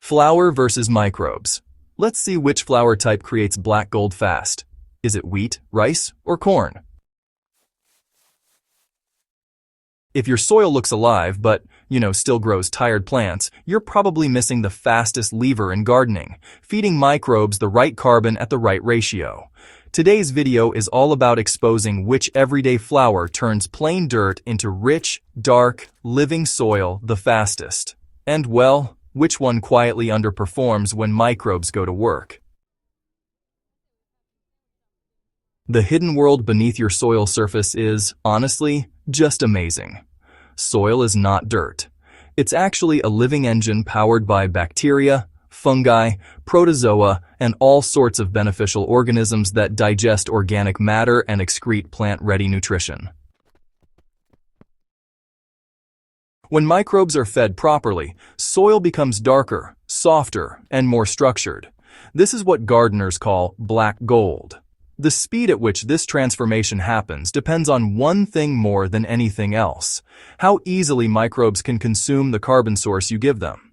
Flour versus microbes. Let's see which flour type creates black gold fast. Is it wheat, rice, or corn? If your soil looks alive but, still grows tired plants, you're probably missing the fastest lever in gardening, feeding microbes the right carbon at the right ratio. Today's video is all about exposing which everyday flour turns plain dirt into rich, dark, living soil the fastest. And well, which one quietly underperforms when microbes go to work? The hidden world beneath your soil surface is, honestly, just amazing. Soil is not dirt. It's actually a living engine powered by bacteria, fungi, protozoa, and all sorts of beneficial organisms that digest organic matter and excrete plant-ready nutrition. When microbes are fed properly, soil becomes darker, softer, and more structured. This is what gardeners call black gold. The speed at which this transformation happens depends on one thing more than anything else: how easily microbes can consume the carbon source you give them.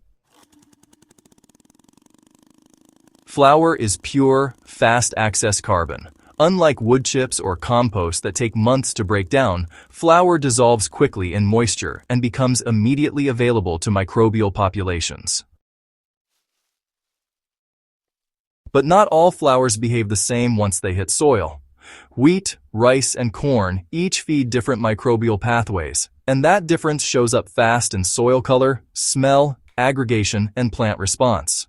Flour is pure, fast-access carbon. Unlike wood chips or compost that take months to break down, flour dissolves quickly in moisture and becomes immediately available to microbial populations. But not all flours behave the same once they hit soil. Wheat, rice, and corn each feed different microbial pathways, and that difference shows up fast in soil color, smell, aggregation, and plant response.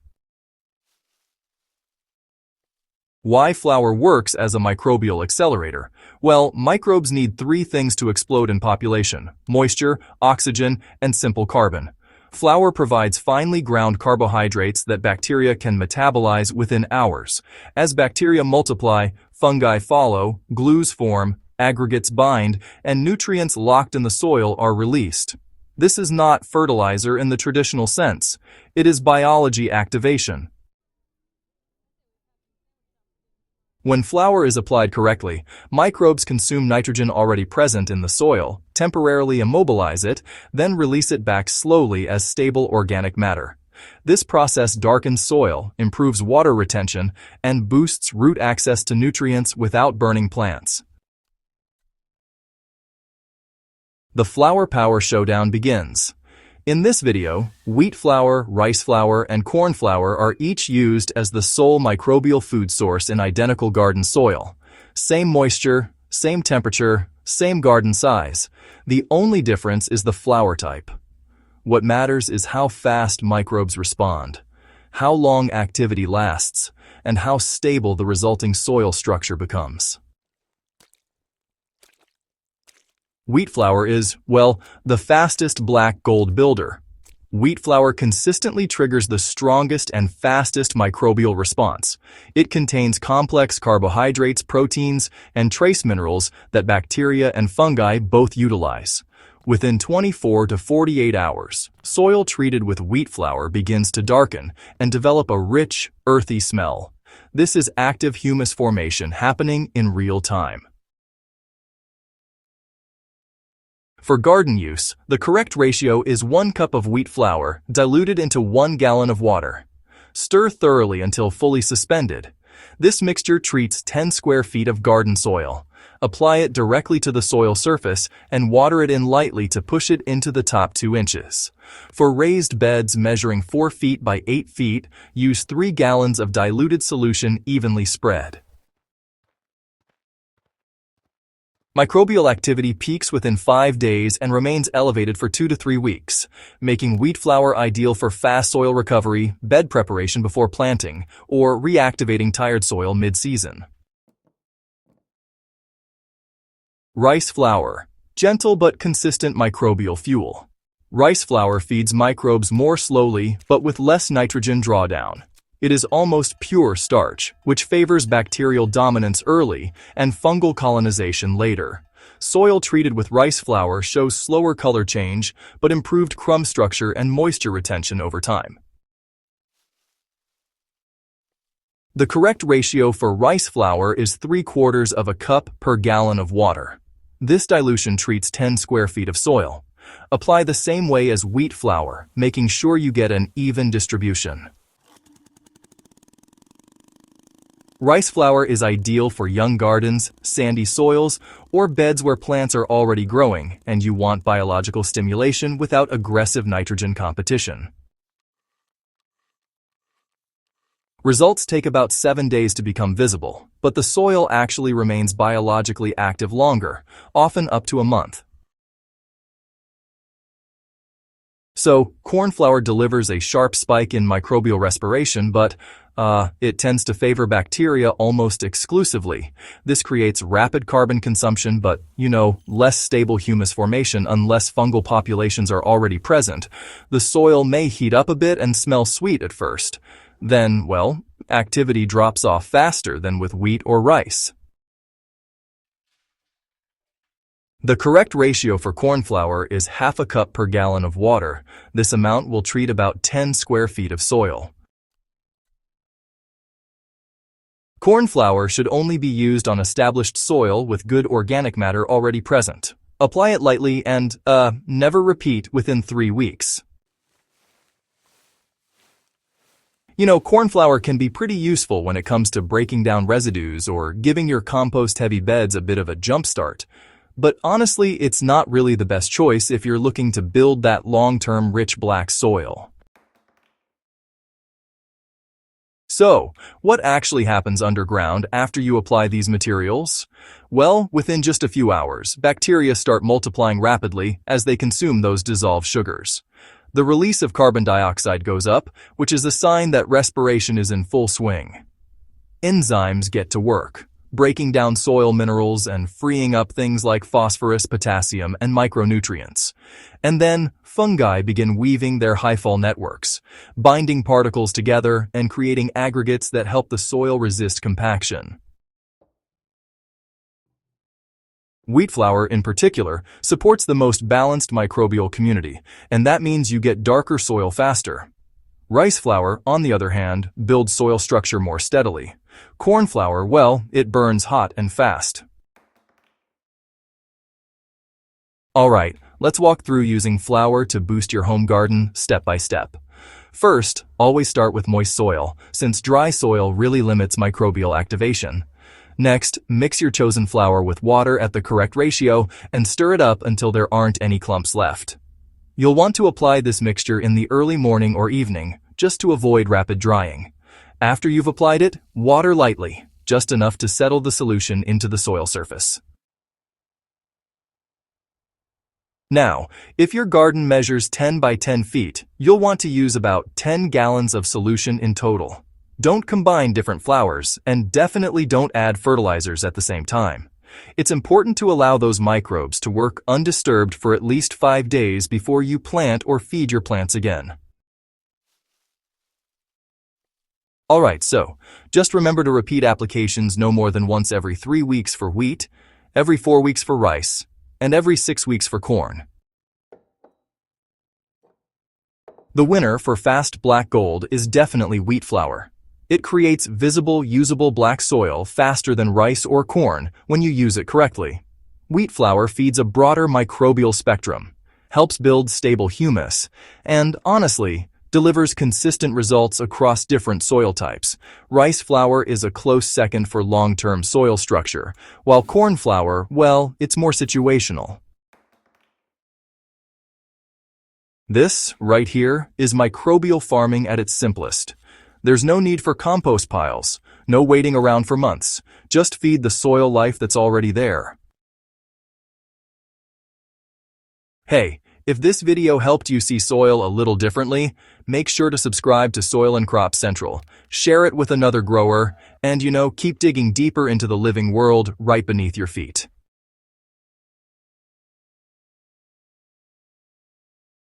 Why flour works as a microbial accelerator? Well, microbes need three things to explode in population: moisture, oxygen, and simple carbon. Flour provides finely ground carbohydrates that bacteria can metabolize within hours. As bacteria multiply, fungi follow, glues form, aggregates bind, and nutrients locked in the soil are released. This is not fertilizer in the traditional sense. It is biology activation. When flour is applied correctly, microbes consume nitrogen already present in the soil, temporarily immobilize it, then release it back slowly as stable organic matter. This process darkens soil, improves water retention, and boosts root access to nutrients without burning plants. The flour power showdown begins. In this video, wheat flour, rice flour, and corn flour are each used as the sole microbial food source in identical garden soil. Same moisture, same temperature, same garden size. The only difference is the flour type. What matters is how fast microbes respond, how long activity lasts, and how stable the resulting soil structure becomes. Wheat flour is, well, the fastest black gold builder. Wheat flour consistently triggers the strongest and fastest microbial response. It contains complex carbohydrates, proteins, and trace minerals that bacteria and fungi both utilize. Within 24 to 48 hours, soil treated with wheat flour begins to darken and develop a rich, earthy smell. This is active humus formation happening in real time. For garden use, the correct ratio is 1 cup of wheat flour diluted into 1 gallon of water. Stir thoroughly until fully suspended. This mixture treats 10 square feet of garden soil. Apply it directly to the soil surface and water it in lightly to push it into the top 2 inches. For raised beds measuring 4 feet by 8 feet, use 3 gallons of diluted solution evenly spread. Microbial activity peaks within 5 days and remains elevated for 2 to 3 weeks, making wheat flour ideal for fast soil recovery, bed preparation before planting, or reactivating tired soil mid-season. Rice flour, gentle but consistent microbial fuel. Rice flour feeds microbes more slowly but with less nitrogen drawdown. It is almost pure starch, which favors bacterial dominance early and fungal colonization later. Soil treated with rice flour shows slower color change, but improved crumb structure and moisture retention over time. The correct ratio for rice flour is 3/4 of a cup per gallon of water. This dilution treats 10 square feet of soil. Apply the same way as wheat flour, making sure you get an even distribution. Rice flour is ideal for young gardens, sandy soils, or beds where plants are already growing and you want biological stimulation without aggressive nitrogen competition. Results take about 7 days to become visible, but the soil actually remains biologically active longer, often up to a month. So, corn flour delivers a sharp spike in microbial respiration, but it tends to favor bacteria almost exclusively. This creates rapid carbon consumption, but, less stable humus formation unless fungal populations are already present. The soil may heat up a bit and smell sweet at first. Then, activity drops off faster than with wheat or rice. The correct ratio for corn flour is half a cup per gallon of water. This amount will treat about 10 square feet of soil. Corn flour should only be used on established soil with good organic matter already present. Apply it lightly and, never repeat within 3 weeks. Corn flour can be pretty useful when it comes to breaking down residues or giving your compost-heavy beds a bit of a jump start. But honestly, it's not really the best choice if you're looking to build that long-term rich black soil. So, what actually happens underground after you apply these materials? Well, within just a few hours, bacteria start multiplying rapidly as they consume those dissolved sugars. The release of carbon dioxide goes up, which is a sign that respiration is in full swing. Enzymes get to work, breaking down soil minerals and freeing up things like phosphorus, potassium, and micronutrients. And then, fungi begin weaving their hyphal networks, binding particles together and creating aggregates that help the soil resist compaction. Wheat flour, in particular, supports the most balanced microbial community, and that means you get darker soil faster. Rice flour, on the other hand, builds soil structure more steadily. Corn flour, it burns hot and fast. Alright, let's walk through using flour to boost your home garden step by step. First, always start with moist soil, since dry soil really limits microbial activation. Next, mix your chosen flour with water at the correct ratio and stir it up until there aren't any clumps left. You'll want to apply this mixture in the early morning or evening, just to avoid rapid drying. After you've applied it, water lightly, just enough to settle the solution into the soil surface. Now, if your garden measures 10 by 10 feet, you'll want to use about 10 gallons of solution in total. Don't combine different flours, and definitely don't add fertilizers at the same time. It's important to allow those microbes to work undisturbed for at least 5 days before you plant or feed your plants again. Alright, so, just remember to repeat applications no more than once every 3 weeks for wheat, every 4 weeks for rice, and every 6 weeks for corn. The winner for fast black gold is definitely wheat flour. It creates visible, usable black soil faster than rice or corn when you use it correctly. Wheat flour feeds a broader microbial spectrum, helps build stable humus, and, honestly, delivers consistent results across different soil types. Rice flour is a close second for long-term soil structure, while corn flour, it's more situational. This, right here, is microbial farming at its simplest. There's no need for compost piles, no waiting around for months. Just feed the soil life that's already there. Hey, if this video helped you see soil a little differently, make sure to subscribe to Soil and Crop Central, share it with another grower, and keep digging deeper into the living world right beneath your feet.